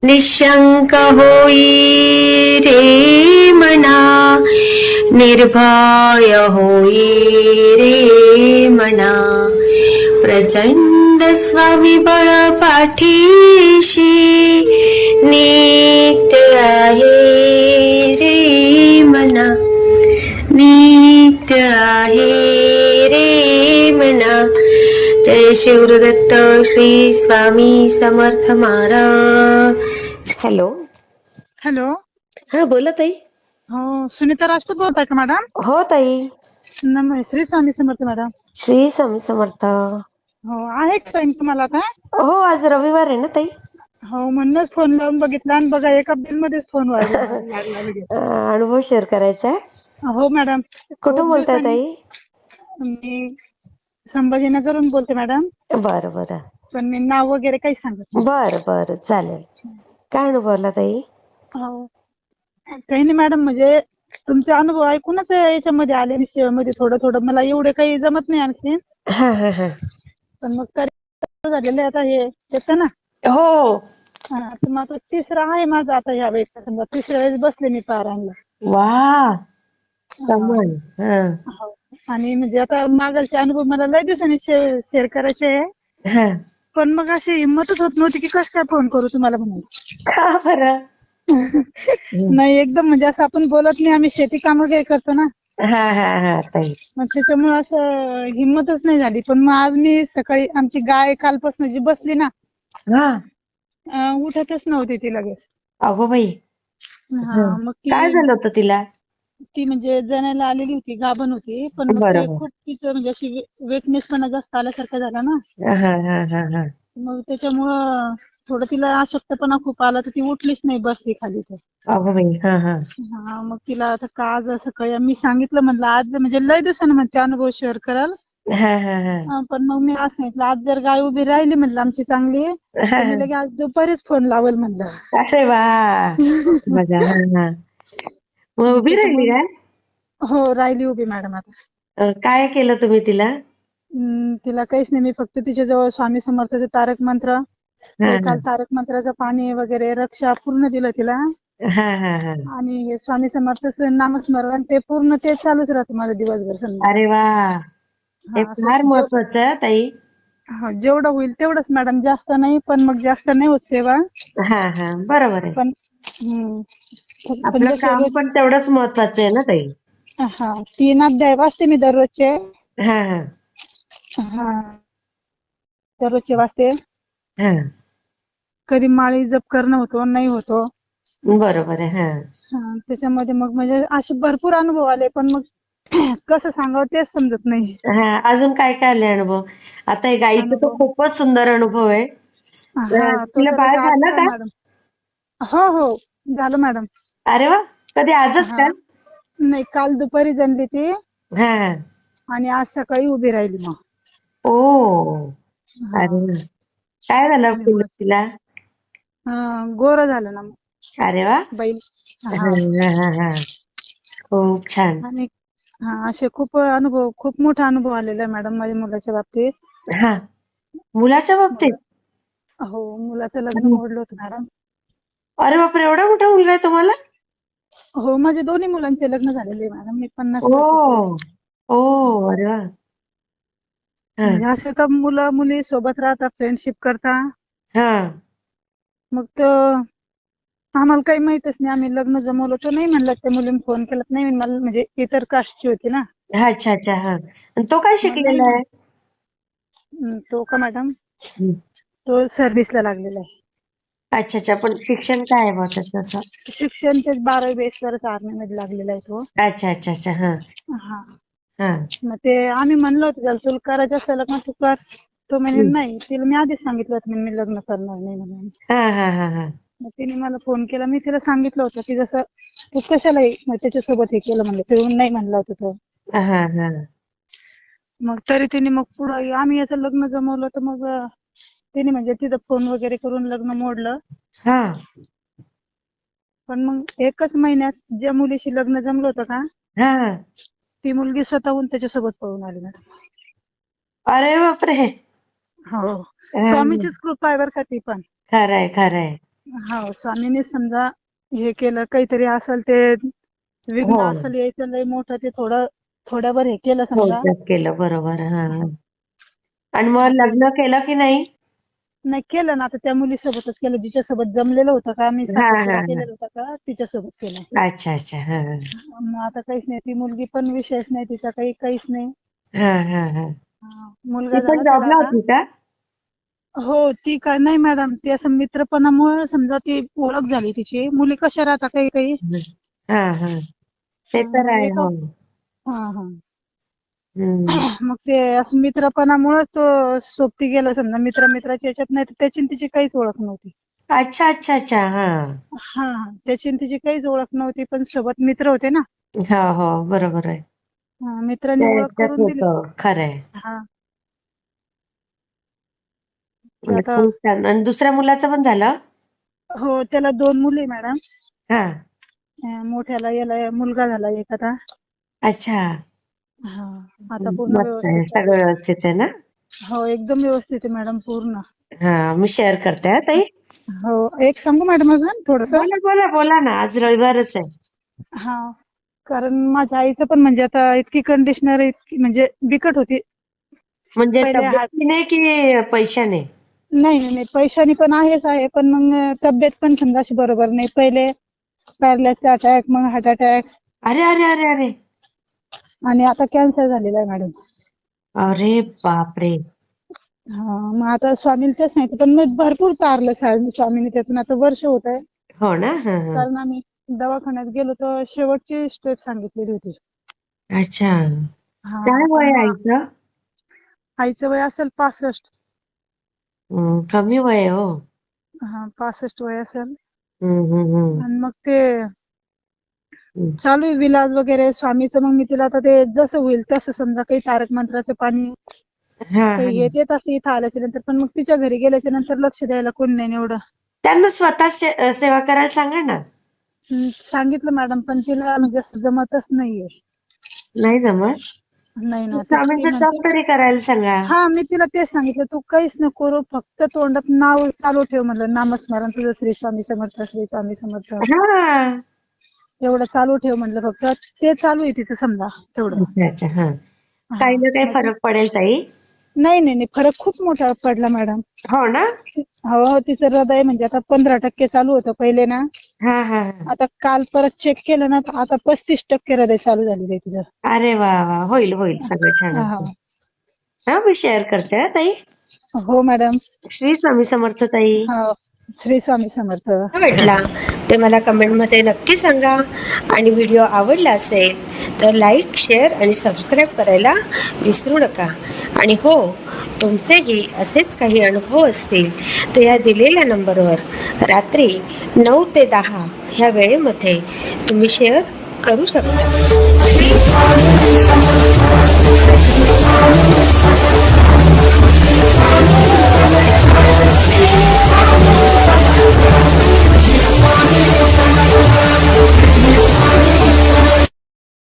निशंक होई रे मना, निर्भय होई रे मना, प्रचंड स्वविबळ पाठीशी नित्य आहे रे मना, नित्य आहे रे मना. जय शिवदत्त श्री स्वामी समर्थ महाराज. हॅलो. हॅलो. हा बोला ताई. हो, सुनीता राजपूत बोलताय का मॅडम? हो ताई. श्री स्वामी समर्थ मॅडम. श्री स्वामी समर्थ. हो, आहे का टाइम तुम्हाला आता? हो, आज रविवार आहे ना ताई. हो, म्हणूनच फोन लावून बघितला आणि बघा एका बिल मध्येच फोन व्हायला लागला लगेच. अनुभव शेअर करायचा आहे. हो मॅडम. कुठून बोलताय ताई? मी संभाजीनगरहून बोलते मॅडम. बरं बरं. पण मी नाव वगैरे काही सांगत नाही. बरं बरं चालेल. काय अनुभवला ताई? हो, काही नाही मॅडम, म्हणजे तुमचे अनुभव ऐकूनच याच्यामध्ये आले मध्ये थोडं थोडं. मला एवढे काही जमत नाही आणखी, हा हा हा. पण मग तरी झालेलं आता हे येतं ना. हो. हा, तर मग आता तिसरा आहे माझा आता ह्या वेळेस. समजा तिसऱ्या वेळेस बसले मी पारायणला. वा कमाल. हो. आणि म्हणजे आता मागलचे अनुभव मला लय दिवसांनी शेअर करायचे आहे, हा. पण मग अशी हिंमतच होत नव्हती की कसं काय फोन करू तुम्हाला म्हणून. का बरं? नाही, एकदम म्हणजे असं आपण बोलत नाही, आम्ही शेती काम वगैरे करतो ना, हा हा हा ताई. मग त्याच्यामुळे असं हिंमतच नाही झाली. पण मग आज मी सकाळी आमची गाय कालपासून जी बसली ना, उठतच नव्हती ती लगेच. अगो बाई. हा, मग काय झालं होतं तिला? ती म्हणजे जणायला आलेली होती, गाभण होती, पण मग ते बरोबर. खूप तिचं म्हणजे अशी वेटनेसपणा जास्त आल्यासारखं झाला ना, हा हा हा हा. मग त्याच्यामुळं थोडं तिला अशक्तपणा खूप आला, तर ती उठलीच नाही, बसली खाली तर. अगो बाई. हा हा. हा, मग तिला आता आज सकाळी मी सांगितलं, म्हणलं आज म्हणजे लय दिवसानं म्हणते अनुभव शेअर कराल. हा हा हा. पण मग मी आज सांगितलं, आज जर गाय उभी राहिली म्हणलं आमची चांगली, तर मी लगे आज दुपारीच फोन लावेल म्हणलं. अरे वा. बघा. हा हा. मग उभी राहिली त्याच्यामुळे काय? हो, राहिली उभी मॅडम आता. काय केलं तुम्ही तिला? तिला काहीच नाही, मी फक्त तिच्याजवळ स्वामी समर्थाचे तारक मंत्र, हा ते काल तारक मंत्राचं पाणी वगैरे रक्षा पूर्ण दिलं तिला. हा हा हा. आणि हे स्वामी समर्थाचं नामस्मरण ते पूर्ण ते चालूच राहतं माझं दिवसभर अरे संध्याकाळी. वा. हे हा, फार असं महत्वाचं आहे ताई. जेवढं होईल तेवढंच मॅडम, जास्त नाही, पण मग जास्त नाही होत सेवा. हा हा बरोबर आहे. पण पण आपलं जसे काम रोज पण तेवढंच महत्वाचं आहे ना ताई. 3 अध्याय वाचते मी दररोजचे. हा हा हा, दररोजचे वाचते. हा. कधी माळी जप करणं होतो, नाही होतो. बरोबर आहे. हा. त्याच्यामध्ये मग म्हणजे असे भरपूर अनुभव आले, पण मग कसं सांगावं तेच समजत नाही. हा, अजून काय काय आले अनुभव? आता हे गाईचं तर अनुभव खूपच सुंदर अनुभव आहे. तो तिला तर बाळ लगे झालं आजचा आहे का? मॅडम. हो हो, झालं मॅडम. अरे वा. कधी आजच हा, का? नाही, काल दुपारी जणली ती हा हा. आणि आज सकाळी उभी राहिली मग. ओ. हा, अरे वा. काय झालं आणि मग तिला? गोरं झालं ना मग अरे वा. बैल. हा हा, हा हा हा. खूप छान. आणि असे खूप मोठा अनुभव आलेला आहे मॅडम माझ्या मुलाच्या बाबतीत. हा, मुलाच्या बाबतीत? हो, मुलाचं लग्न मोडलं होतं मॅडम. अरे बापरे, एवढा मोठा मुलगा आहे तुम्हाला? हो, माझे दोन्ही मुलांचे लग्न झालेले आहे मॅडम. मी 50 वर्षाची आहे. ओ. ओ. अरे वा. हा म्हणजे असे तर मुलं मुली सोबत राहतात, फ्रेंडशिप करता. हा. मग आम्हाला काही माहितच नाही, आम्ही लग्न जमवलं तर नाही म्हणलं, त्या मुलीने फोन केला नाही, मला म्हणजे इतर कास्टची होती ना. अच्छा अच्छा. हा. आणि तो काय मग नाही शिकलेला आहे? तो का मॅडम, हं. तो सर्व्हिसला लागलेला आहे. अच्छा अच्छा. पण शिक्षण काय आहे बा त्याचं असं? शिक्षण ते 12वी बेसवरच आर्मीमध्ये लागलेला आहे तो. अच्छा अच्छा अच्छा. हा हा, हा. मग ते आम्ही म्हणलो होतो त्याला, तुला करायचं असेल लग्न तू कर. तो म्हणे हं. नाही, तिला मी आधीच सांगितलं होतं मी लग्न करणार नाही म्हणून. हा हा हा हा. मग तिने मला फोन केला, मी तिला सांगितलं होतं की जसं तू कशाला त्याच्यासोबत हे केलं म्हणलं, फिरून नाही म्हणला होता तो. हा हा. मग तरी तिने मग पुढं आम्ही याचं लग्न जमवलं, तर मग तिने म्हणजे तिथं फोन वगैरे करून लग्न मोडलं. हा. पण मग एकच महिन्यात ज्या मुलीशी लग्न जमलं होतं का, हा. ती मुलगी स्वतःहून त्याच्यासोबत पळून आली मॅडम. अरे बापरे. हो, हा. स्वामीचीच कृपा आहे बरं का ती पण. खरंय खरंय. हो स्वामीने समजा हे केलं काहीतरी असेल ते विघ्न हो असेल यायचं लय मोठं ते थोड्यावर हे केलं समजा. थोडक्यात केलं बरोबर. हा आणि मग आता लग्न केलं की नाही? नाही केलं ना, आता त्या मुलीसोबतच केलं जिच्यासोबत जमलेलं होतं का, मी हा हा साखरपुडा हा केलेला होता का तिच्यासोबत केलं. अच्छा अच्छा. हा मग आता काहीच नाही, ती मुलगी पण विशेष नाही, तिचा काहीच नाही. हा हा हा. मुलगा ती पण झाला त्याला जॉबला आता. होती का? हो ती काय नाही मॅडम, ती असं मित्रपणामुळे समजा ती ओळख झाली तिची. मुली कशा राहतात काही काही. हा हा ते तर मग आहे. एका हो. हा हा हम्म. मग ते असं मित्रपणामुळे तो सोबती गेला समजा, मित्राच्या याच्यात. नाही तर त्याची आणि तिची काहीच ओळख नव्हती. अच्छा अच्छा अच्छा. हा हा त्याची आणि तिची काहीच ओळख नव्हती, पण सोबत मित्र होते ना. हो हो बरोबर आहे. मित्रांनी ओळख त्याच्यात करून दिली. होतं खरंय. हा ते म्हणजे आता खूप छान. आणि दुसऱ्या मुलाचं पण झालं? हो त्याला 2 मुली मॅडम. हा मोठ्याला याला मुलगा झाला एक आता. अच्छा. हा आता पूर्ण मस्त व्यवस्थित आहे, चालू सगळं व्यवस्थित आहे ना? हो एकदम व्यवस्थित आहे मॅडम पूर्ण. हा मी शेअर करते हा ताई. हो एक सांगू मॅडम अजून थोडस. बोला बोला बोला ना, आज रविवारच आहे. हा कारण माझ्या आईचं पण म्हणजे आता इतकी कंडिशनर इतकी म्हणजे बिकट होती. म्हणजे पहिले तब्येतीने की पैशाने? नाही पैशाने पण आहे, पण मग तब्येत पण समजा अशी बरोबर नाही. पहिले पॅरलाइसचा अटॅक, मग हार्ट अटॅक, अरे अरे अरे अरे. आणि आता कॅन्सर झालेला आहे मॅडम. अरे बापरे. मग आता स्वामीला तेच सांगितलं, पण मी भरपूर तारलं स्वामीने त्यातून. आता वर्ष होत आहे. हो ना. हा हा. कारण आम्ही दवाखान्यात गेलो तर शेवटची स्टेप सांगितलेली होती. अच्छा. काय पण वय आहे मग आईचं? आईचं वय असेल 65. कमी वय आहे हो. 65 वय असेल. हम्म. आणि मग ते हम्म. चालू आहे विलाज वगैरे स्वामीचं. मग मी तिला आता ते जसं होईल तसं समजा, काही तारक मंत्राचं पाणी, हा हा. काही येत असते इथं आल्याच्या नंतर. पण मग तिच्या घरी गेल्याच्या नंतर लक्ष द्यायला कोण नाही एवढं. त्यांना स्वतः सेवा करायला सांगा ना. सांगितलं मॅडम, पण तिला म्हणजे असं जमतच नाहीये. नाही जमत? नाही ना ती स्वामींचा म्हणते. जप तरी करायला सांगा. मी तिला तेच सांगितलं, तू काहीच नको करू, फक्त तोंडात नाव चालू ठेव म्हणलं, नामस्मरण तुझं श्री स्वामी समर्थ, श्री स्वामी समर्थ. हा. एवढं चालू ठेव म्हणलं फक्त. ते चालू आहे तिचं समजा तेवढं. अच्छा अच्छा. हा काही ना काही मग फरक पडेल ताई. नाही फरक खूप मोठा पडला मॅडम. हो ना. हो तिचं हृदय म्हणजे आता 15% चालू होतं पहिले ना. हा हा. आता काल परत चेक केलं ना, आता 35% हृदय चालू झालेलं आहे तिचं. अरे वा वा. होईल सगळं छान हा होईल. हा मी शेअर करते हा ताई. हो मॅडम. श्री स्वामी समर्थ ताई. हो श्री स्वामी समर्थ. भेटला ते मला कमेंटमध्ये नक्की सांगा. आणि व्हिडिओ आवडला असेल तर लाईक, शेअर आणि सबस्क्राईब करायला विसरू नका. आणि हो, तुमचेही असेच काही अनुभव असतील तर या दिलेल्या नंबरवर रात्री 9 ते 10 ह्या वेळेमध्ये तुम्ही शेअर करू शकता.